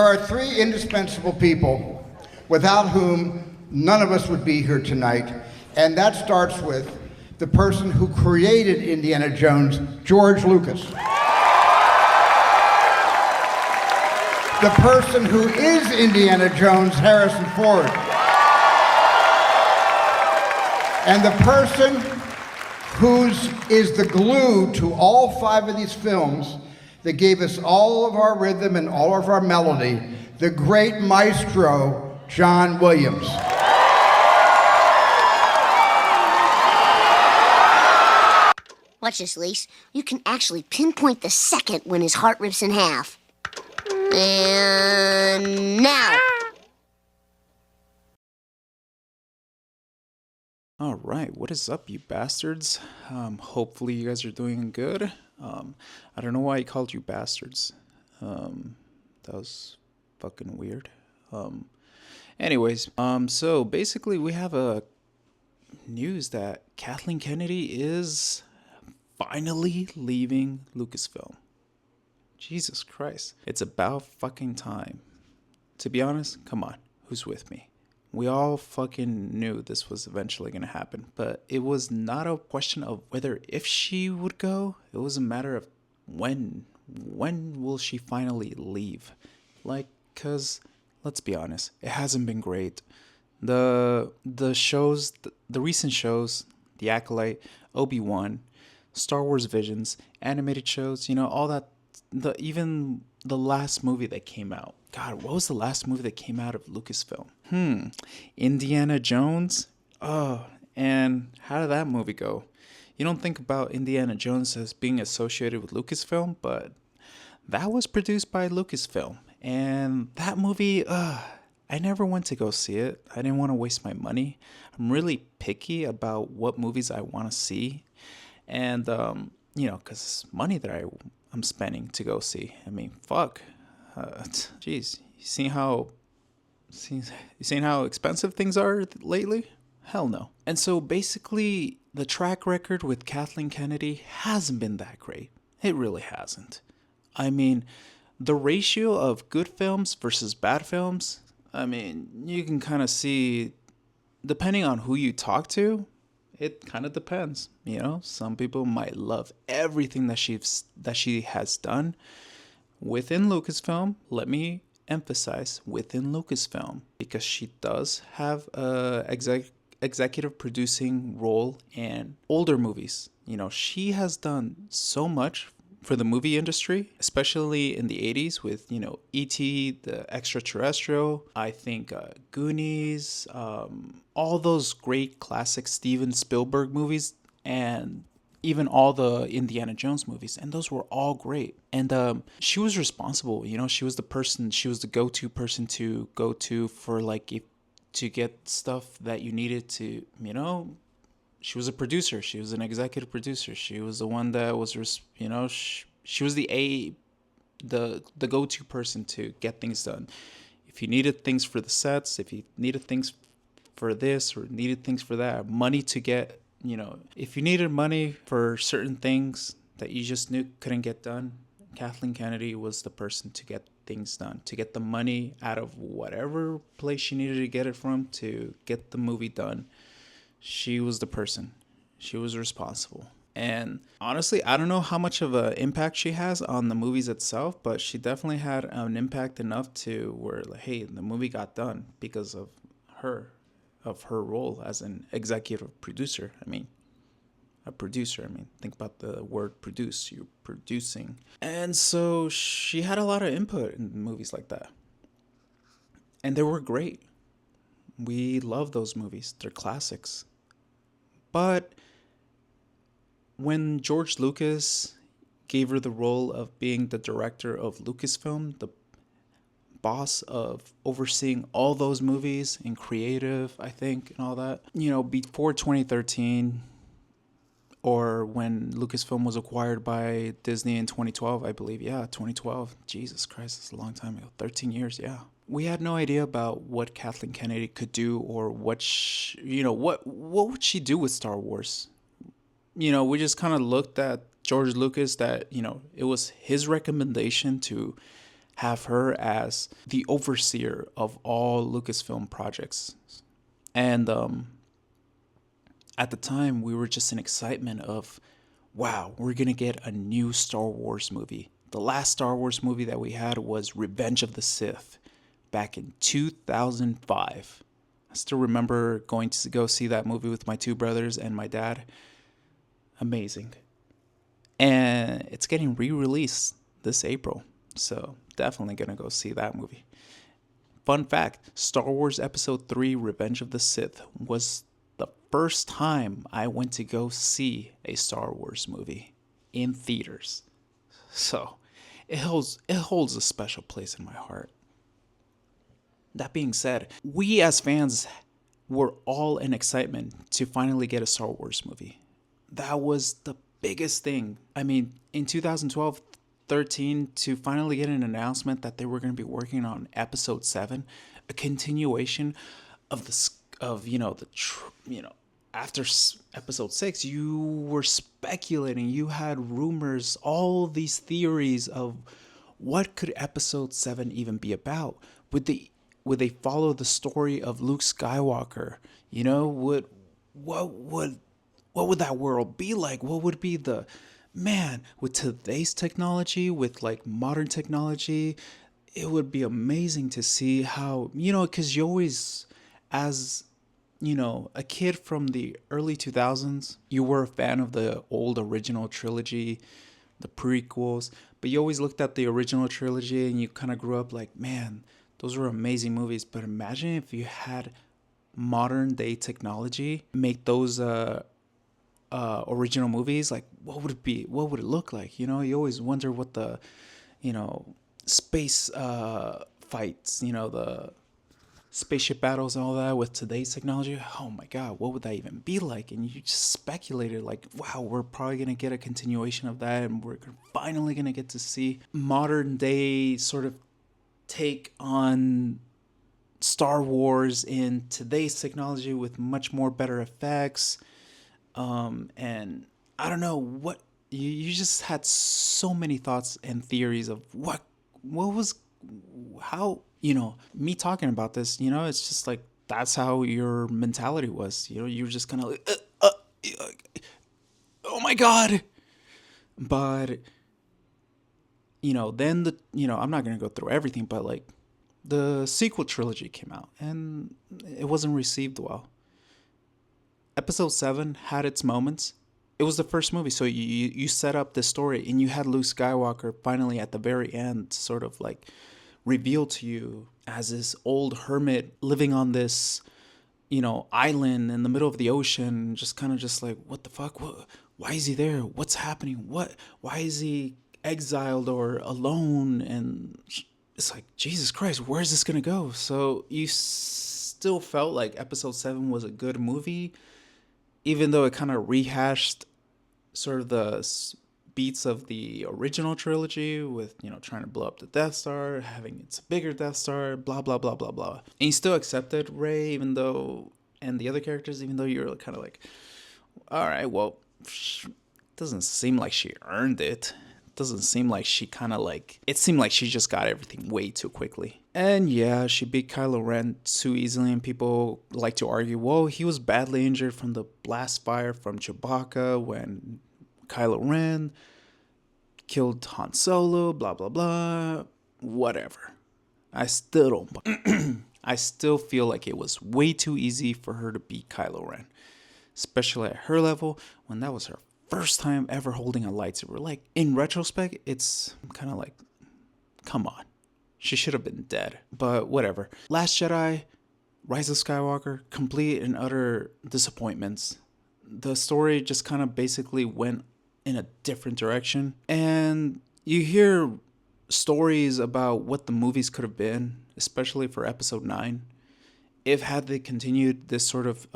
There are three indispensable people without whom none of us would be here tonight, and that starts with the person who created Indiana Jones, George Lucas. The person who is Indiana Jones, Harrison Ford. And the person whose is the glue to all five of these films that gave us all of our rhythm and all of our melody, the great maestro, John Williams. Watch this, Lise. You can actually pinpoint the second when his heart rips in half. And now. All right, what is up, you bastards? Hopefully you guys are doing good. I don't know why he called you bastards. That was fucking weird. Anyways, so basically we have a news that Kathleen Kennedy is finally leaving Lucasfilm. Jesus Christ. It's about fucking time. To be honest, come on, who's with me? We all fucking knew this was eventually going to happen, but it was not a question of whether if she would go, it was a matter of when will she finally leave? Like, cause let's be honest, it hasn't been great. The shows, the recent shows, The Acolyte, Obi-Wan, Star Wars Visions, animated shows, you know, all that, even the last movie that came out. God, what was the last movie that came out of Lucasfilm? Indiana Jones? Oh, and how did that movie go? You don't think about Indiana Jones as being associated with Lucasfilm, but that was produced by Lucasfilm. And that movie, I never went to go see it. I didn't want to waste my money. I'm really picky about what movies I want to see. And, you know, because it's money that I'm spending to go see. I mean, fuck. Jeez, you seen how expensive things are lately? Hell no. And so basically, the track record with Kathleen Kennedy hasn't been that great. It really hasn't. I mean, the ratio of good films versus bad films, I mean, you can kind of see, depending on who you talk to, it kind of depends. You know, some people might love everything that she has done within Lucasfilm. Let me emphasize within Lucasfilm, because she does have a executive producing role in older movies. You know, she has done so much for the movie industry, especially in the 80s with, you know, E.T., the extraterrestrial, I think Goonies, all those great classic Steven Spielberg movies, and even all the Indiana Jones movies. And those were all great. And she was responsible, you know, she was the go-to person to go to for like, to get stuff that you needed to, you know. She was a producer. She was an executive producer. She was the one that was, you know, she was the go-to person to get things done. If you needed things for the sets, if you needed things for this or needed things for that, money to get, you know, if you needed money for certain things that you just knew couldn't get done, Kathleen Kennedy was the person to get things done, to get the money out of whatever place she needed to get it from to get the movie done. She was the person. She was responsible. And honestly, I don't know how much of an impact she has on the movies itself, but she definitely had an impact enough to where, like, hey, the movie got done because of her role as an executive producer. I mean, a producer. I mean, think about the word produce. You're producing. And so she had a lot of input in movies like that. And they were great. We love those movies. They're classics. But when George Lucas gave her the role of being the director of Lucasfilm, the boss of overseeing all those movies and creative, I think, and all that, you know, before 2013 or when Lucasfilm was acquired by Disney in 2012, I believe. Yeah, 2012. Jesus Christ, that's a long time ago. 13 years, yeah. We had no idea about what Kathleen Kennedy could do or what would she do with Star Wars. You know, we just kind of looked at George Lucas, that, you know, it was his recommendation to have her as the overseer of all Lucasfilm projects. And at the time, we were just in excitement of, wow, we're going to get a new Star Wars movie. The last Star Wars movie that we had was Revenge of the Sith back in 2005. I still remember going to go see that movie with my two brothers and my dad. Amazing. And it's getting re-released this April. So definitely going to go see that movie. Fun fact, Star Wars Episode 3 Revenge of the Sith was the first time I went to go see a Star Wars movie in theaters. So it holds a special place in my heart. That being said, we as fans were all in excitement to finally get a Star Wars movie. That was the biggest thing. I mean, in 2012, 13, to finally get an announcement that they were going to be working on Episode 7, a continuation of after Episode 6, you were speculating, you had rumors, all these theories of what could Episode 7 even be about. Would they follow the story of Luke Skywalker? You know, what would that world be like? What would be the man with today's technology, with like modern technology? It would be amazing to see how, because you always, as a kid from the early 2000s, you were a fan of the old original trilogy, the prequels, but you always looked at the original trilogy and you kind of grew up like, man, those were amazing movies. But imagine if you had modern day technology make those original movies. Like, what would it be? What would it look like? You always wonder what the, space fights, the spaceship battles and all that with today's technology. Oh my God, what would that even be like? And you just speculated like, wow, we're probably going to get a continuation of that. And we're finally going to get to see modern day sort of take on Star Wars in today's technology with much more better effects. And I don't know what you just had so many thoughts and theories of what was, how, me talking about this, it's just like, that's how your mentality was, you were just kind of like, oh my God. But, then I'm not going to go through everything, but like the sequel trilogy came out and it wasn't received well. Episode 7 had its moments. It was the first movie, so you set up the story and you had Luke Skywalker finally at the very end sort of like revealed to you as this old hermit living on this, island in the middle of the ocean, just kind of just like, what the fuck? Why is he there? What's happening? Why is he exiled or alone? And it's like, Jesus Christ, where's this going to go? So you still felt like Episode 7 was a good movie, even though it kind of rehashed sort of the beats of the original trilogy with, trying to blow up the Death Star, having its bigger Death Star, blah, blah, blah, blah, blah. And you still accepted Rey, and the other characters, even though you're kind of like, all right, well, doesn't seem like she earned it. Doesn't seem like she kind of like, it seemed like she just got everything way too quickly. And yeah, she beat Kylo Ren too easily, and people like to argue, well, he was badly injured from the blast fire from Chewbacca when Kylo Ren killed Han Solo, blah, blah, blah, whatever. I still don't, I still feel like it was way too easy for her to beat Kylo Ren, especially at her level when that was her first time ever holding a lightsaber. Like, in retrospect, it's kind of like, come on. She should have been dead. But whatever. Last Jedi, Rise of Skywalker, complete and utter disappointments. The story just kind of basically went in a different direction. And you hear stories about what the movies could have been, especially for Episode 9. Had they continued this sort of...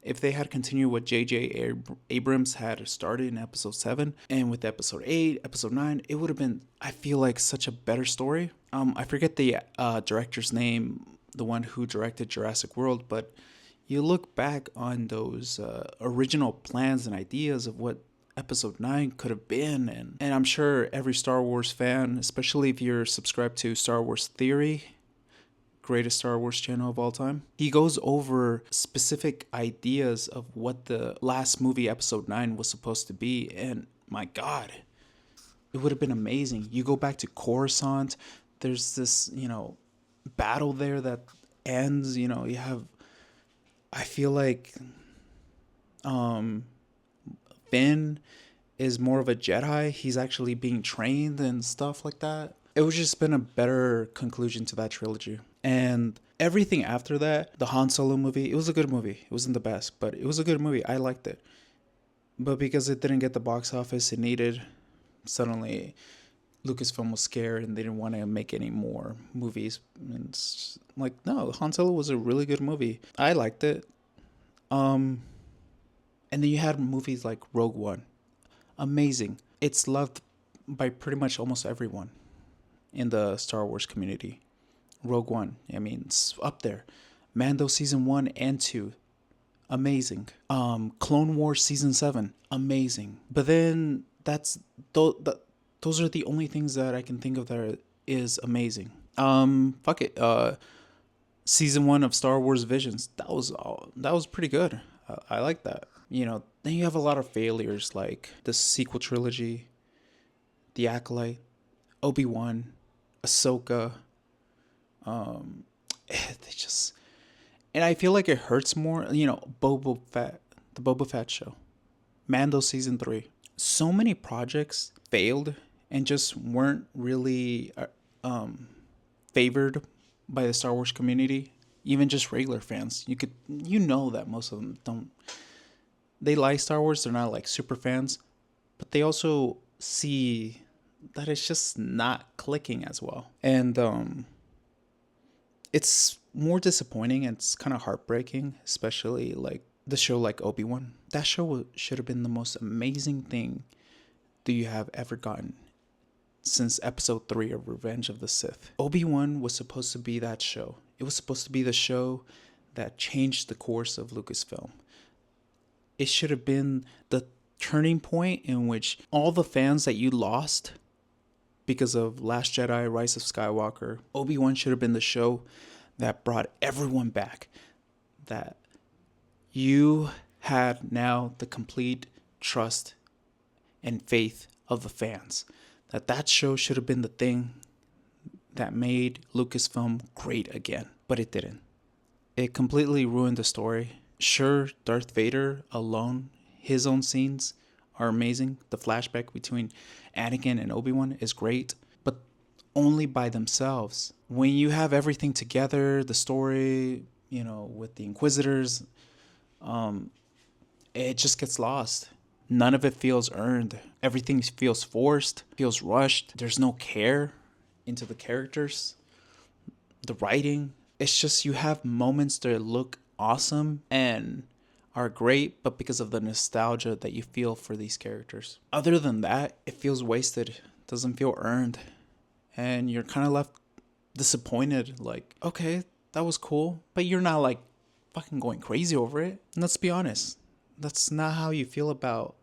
if they had continued what J.J. Abrams had started in Episode 7, and with Episode 8, Episode 9, it would have been, I feel like, such a better story. I forget the director's name, the one who directed Jurassic World, but you look back on those original plans and ideas of what episode 9 could have been. And I'm sure every Star Wars fan, especially if you're subscribed to Star Wars Theory, greatest Star Wars channel of all time, he goes over specific ideas of what the last movie, episode 9, was supposed to be. And my God, it would have been amazing. You go back to Coruscant, there's this, battle there that ends, you have, I feel like Finn is more of a Jedi. He's actually being trained and stuff like that. It would just been a better conclusion to that trilogy. And everything after that, the Han Solo movie, it was a good movie. It wasn't the best, but it was a good movie. I liked it. But because it didn't get the box office it needed, suddenly Lucasfilm was scared and they didn't want to make any more movies. And it's like, no, Han Solo was a really good movie. I liked it. And then you had movies like Rogue One. Amazing. It's loved by pretty much almost everyone in the Star Wars community. Rogue One, I mean, it's up there. Mando season 1 and 2, amazing. Clone Wars season 7, amazing. But then those are the only things that I can think of that is amazing. Fuck it. Season 1 of Star Wars Visions, that was pretty good. I like that. Then you have a lot of failures like the sequel trilogy, The Acolyte, Obi-Wan, Ahsoka. They just, and I feel like it hurts more. Boba Fett, the Boba Fett show, Mando season 3. So many projects failed and just weren't really favored by the Star Wars community. Even just regular fans, that most of them don't. They like Star Wars. They're not like super fans, but they also see that it's just not clicking as well. And it's more disappointing and it's kind of heartbreaking, especially like the show like Obi-Wan. That show should have been the most amazing thing that you have ever gotten since episode 3 of Revenge of the Sith. Obi-Wan was supposed to be that show. It was supposed to be the show that changed the course of Lucasfilm. It should have been the turning point in which all the fans that you lost because of Last Jedi, Rise of Skywalker, Obi-Wan should have been the show that brought everyone back. That you had now the complete trust and faith of the fans. That show should have been the thing that made Lucasfilm great again. But it didn't. It completely ruined the story. Sure, Darth Vader alone, his own scenes are amazing. The flashback between Anakin and Obi-Wan is great, but only by themselves. When you have everything together, the story, with the Inquisitors, it just gets lost. None of it feels earned. Everything feels forced, feels rushed. There's no care into the characters, the writing. It's just you have moments that look awesome and are great, but because of the nostalgia that you feel for these characters. Other than that, it feels wasted. It doesn't feel earned. And you're kind of left disappointed. Like, okay, that was cool, but you're not like fucking going crazy over it. And let's be honest, that's not how you feel about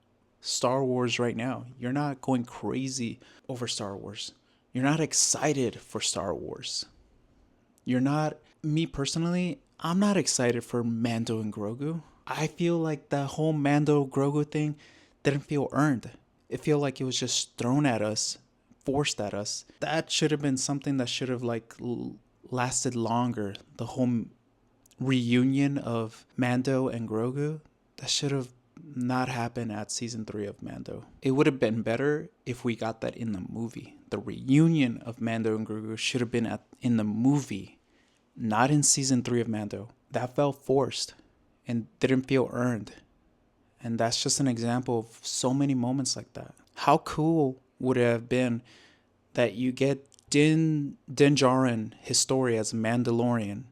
Star Wars right now. You're not going crazy over Star Wars. You're not excited for Star Wars. You're not, me personally, I'm not excited for Mando and Grogu. I feel like the whole Mando Grogu thing didn't feel earned. It felt like it was just thrown at us, forced at us. That should have been something that should have lasted longer. The whole reunion of Mando and Grogu, that should have not happened at season 3 of Mando. It would have been better if we got that in the movie. The reunion of Mando and Grogu should have been in the movie, not in season 3 of Mando. That felt forced and didn't feel earned. And that's just an example of so many moments like that. How cool would it have been that you get Din Djarin, his story as a Mandalorian,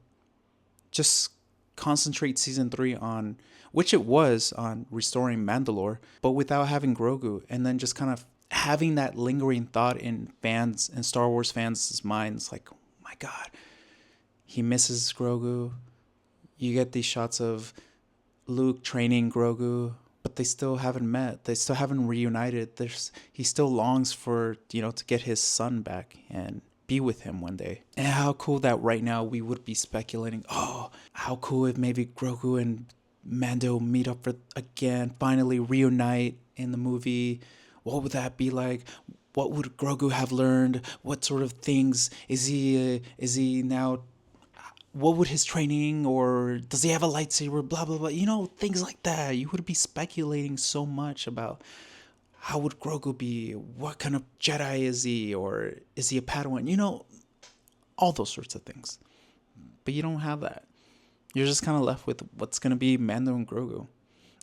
just concentrate season 3 on, which it was, on restoring Mandalore, but without having Grogu, and then just kind of having that lingering thought in fans and Star Wars fans' minds, like, oh my God, he misses Grogu. You get these shots of Luke training Grogu but they still haven't met. They still haven't reunited. He still longs for, to get his son back and be with him one day. And how cool that right now we would be speculating, oh, how cool if maybe Grogu and Mando meet up again, finally reunite in the movie. What would that be like? What would Grogu have learned? What sort of things is he now? What would his training, or does he have a lightsaber? Blah blah blah. Things like that. You would be speculating so much about how would Grogu be? What kind of Jedi is he, or is he a Padawan? All those sorts of things. But you don't have that. You're just kind of left with what's gonna be Mando and Grogu.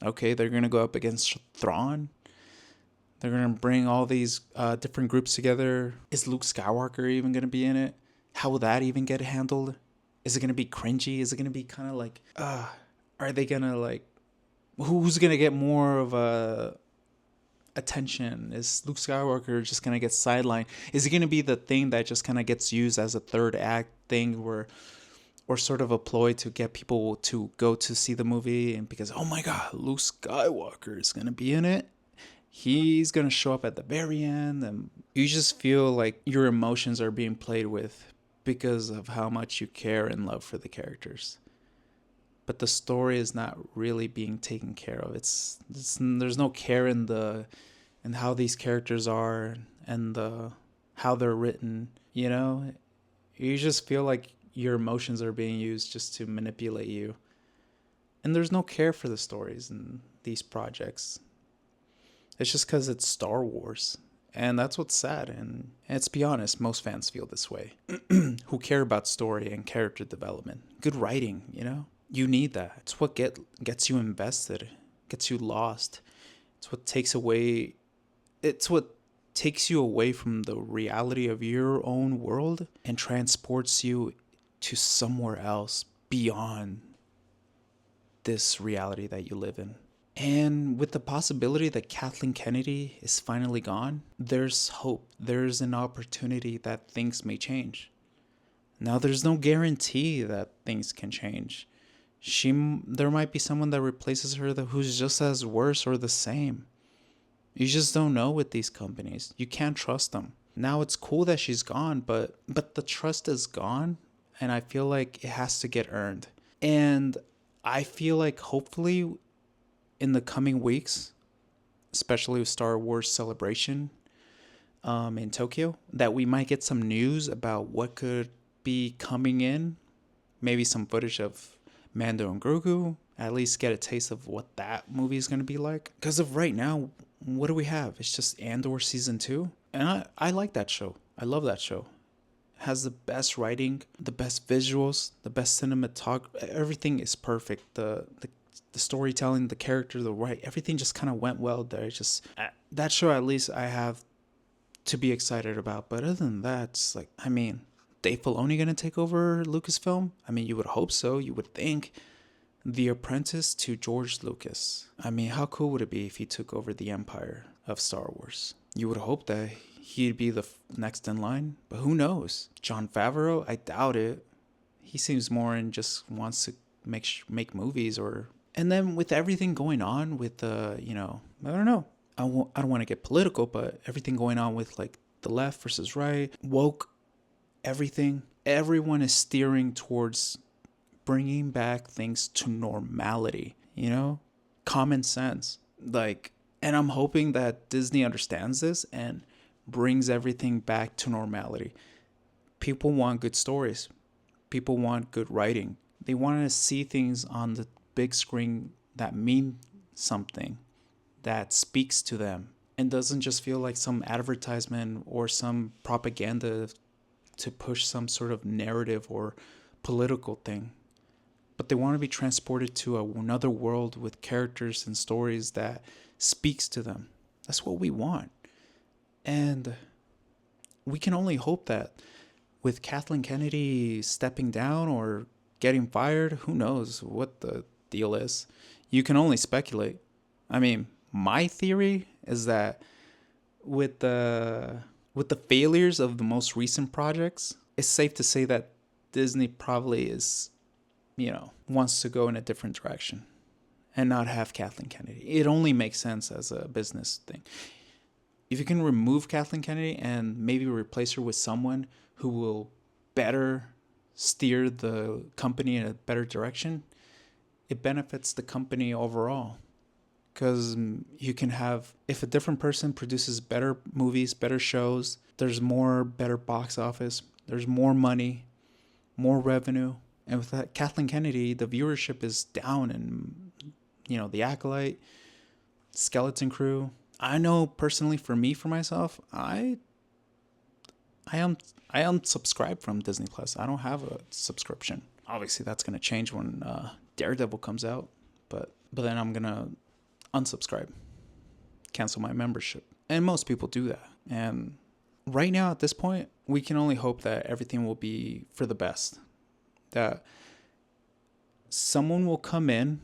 Okay, they're gonna go up against Thrawn. They're going to bring all these different groups together. Is Luke Skywalker even going to be in it? How will that even get handled? Is it going to be cringy? Is it going to be kind of like, are they going to like, who's going to get more of attention? Is Luke Skywalker just going to get sidelined? Is it going to be the thing that just kind of gets used as a third act thing or sort of a ploy to get people to go to see the movie? And because, oh my God, Luke Skywalker is going to be in it. He's going to show up at the very end, and you just feel like your emotions are being played with because of how much you care and love for the characters. But the story is not really being taken care of. There's no care in how these characters are and how they're written, You just feel like your emotions are being used just to manipulate you. And there's no care for the stories in these projects. It's just because it's Star Wars. And that's what's sad. And let's be honest, most fans feel this way. Who care about story and character development. Good writing, You need that. It's what gets you invested, gets you lost. It's what takes you away from the reality of your own world and transports you to somewhere else beyond this reality that you live in. And with the possibility that Kathleen Kennedy is finally gone, there's hope. There's an opportunity that things may change. Now, there's no guarantee that things can change. There might be someone that replaces her who's just as worse or the same. You just don't know with these companies. You can't trust them. Now, it's cool that she's gone, but the trust is gone, and I feel like it has to get earned. And I feel like hopefully in the coming weeks, especially with Star Wars Celebration in Tokyo, that we might get some news about what could be coming in. Maybe some footage of Mando and Grogu. At least get a taste of what that movie is going to be like. Because of right now, what do we have? It's just Andor Season 2. And I like that show. I love that show. It has the best writing, the best visuals, the best cinematography. Everything is perfect. The storytelling, the character, everything just kind of went well there. Just that show, at least I have to be excited about. But other than that, it's like, Dave Filoni gonna take over Lucasfilm? You would hope so. You would think. The apprentice to George Lucas. How cool would it be if he took over the empire of Star Wars? You would hope that he'd be the next in line, but who knows? Jon Favreau? I doubt it. He seems more and just wants to make movies or. And then with everything going on with I don't know. I don't want to get political, but everything going on with like the left versus right, woke, everything. Everyone is steering towards bringing back things to normality, common sense. And I'm hoping that Disney understands this and brings everything back to normality. People want good stories. People want good writing. They want to see things on the big screen that mean something, that speaks to them, and doesn't just feel like some advertisement or some propaganda to push some sort of narrative or political thing. But they want to be transported to another world with characters and stories that speaks to them. That's what we want. And we can only hope that with Kathleen Kennedy stepping down or getting fired, who knows what the deal is. You can only speculate. My theory is that with the failures of the most recent projects, it's safe to say that Disney probably is, wants to go in a different direction. and not have Kathleen Kennedy. It only makes sense as a business thing. If you can remove Kathleen Kennedy and maybe replace her with someone who will better steer the company in a better direction, it benefits the company overall. Because you can have, if a different person produces better movies, better shows, there's more better box office, there's more money, more revenue. And with that, Kathleen Kennedy, the viewership is down, and The Acolyte, Skeleton Crew. I know personally, for myself, I unsubscribe from Disney Plus. I don't have a subscription. Obviously, that's gonna change when Daredevil comes out, but then I'm gonna unsubscribe, cancel my membership, and most people do that. And right now, at this point, we can only hope that everything will be for the best. That someone will come in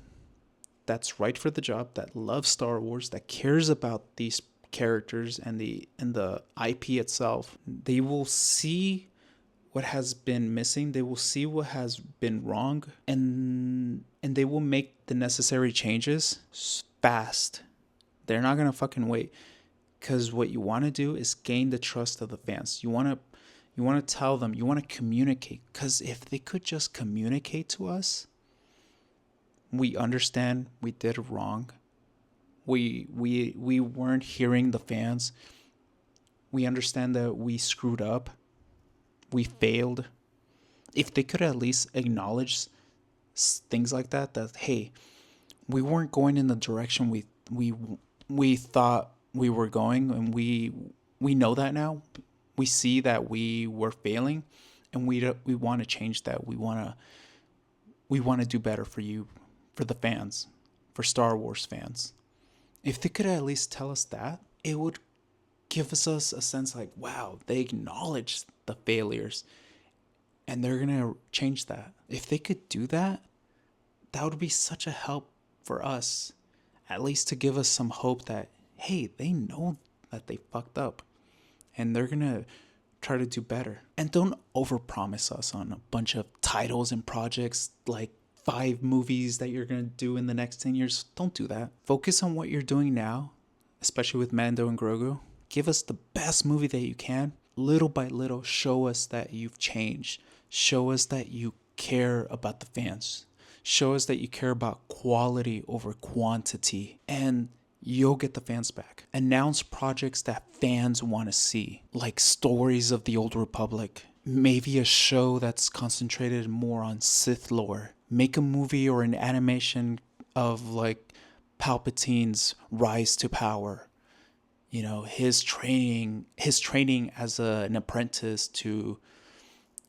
that's right for the job, that loves Star Wars, that cares about these characters and the IP itself. They will see what has been missing. They will see what has been wrong, and they will make the necessary changes fast. They're not gonna fucking wait, because what you want to do is gain the trust of the fans. You want to tell them, you want to communicate, because if they could just communicate to us, we understand we did wrong. We weren't hearing the fans. We understand that we screwed up. We failed. If they could at least acknowledge things like that hey, we weren't going in the direction we thought we were going, and we know that now. We see that we were failing, and we want to change that. We want to do better for you, for the fans, for Star Wars fans. If they could at least tell us that, it would give us a sense like, wow, they acknowledge the failures and they're going to change that. If they could do that, that would be such a help for us, at least to give us some hope that, hey, they know that they fucked up and they're going to try to do better. And don't overpromise us on a bunch of titles and projects, like 5 movies that you're going to do in the next 10 years. Don't do that. Focus on what you're doing now, especially with Mando and Grogu. Give us the best movie that you can. Little by little, show us that you've changed. Show us that you care about the fans. Show us that you care about quality over quantity. And you'll get the fans back. Announce projects that fans want to see, like Stories of the Old Republic. Maybe a show that's concentrated more on Sith lore. Make a movie or an animation of like Palpatine's rise to power. His training as an apprentice to,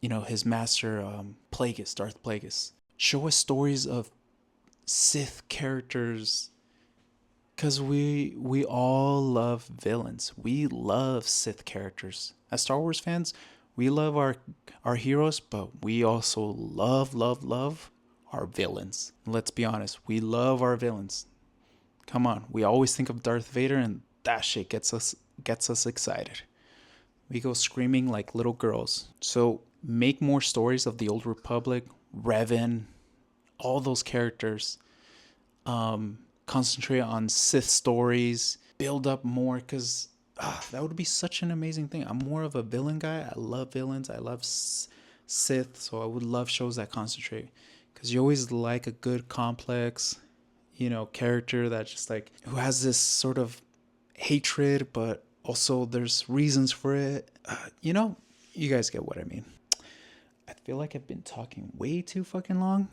his master, Darth Plagueis. Show us stories of Sith characters, because we all love villains. We love Sith characters. As Star Wars fans, we love our heroes, but we also love our villains. Let's be honest, we love our villains. Come on, we always think of Darth Vader, and that shit gets us excited. We go screaming like little girls. So make more stories of the Old Republic, Revan, all those characters. Concentrate on Sith stories. Build up more, because that would be such an amazing thing. I'm more of a villain guy. I love villains. I love Sith, so I would love shows that concentrate. Because you always like a good, complex, character that just like, who has this sort of hatred, but also there's reasons for it. You guys get what I mean. I feel like I've been talking way too fucking long,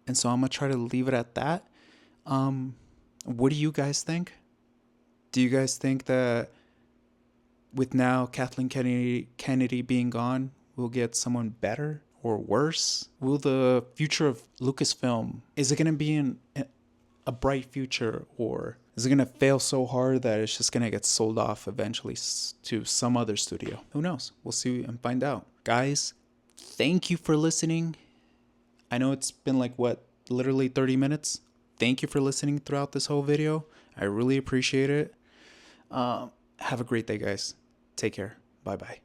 and so I'm gonna try to leave it at that. What do you guys think? Do you guys think that with now Kathleen Kennedy being gone, we'll get someone better or worse? Will the future of Lucasfilm, is it gonna be in a bright future, or is it going to fail so hard that it's just going to get sold off eventually to some other studio? Who knows? We'll see and find out. Guys, thank you for listening. I know it's been like, literally 30 minutes. Thank you for listening throughout this whole video. I really appreciate it. Have a great day, guys. Take care. Bye-bye.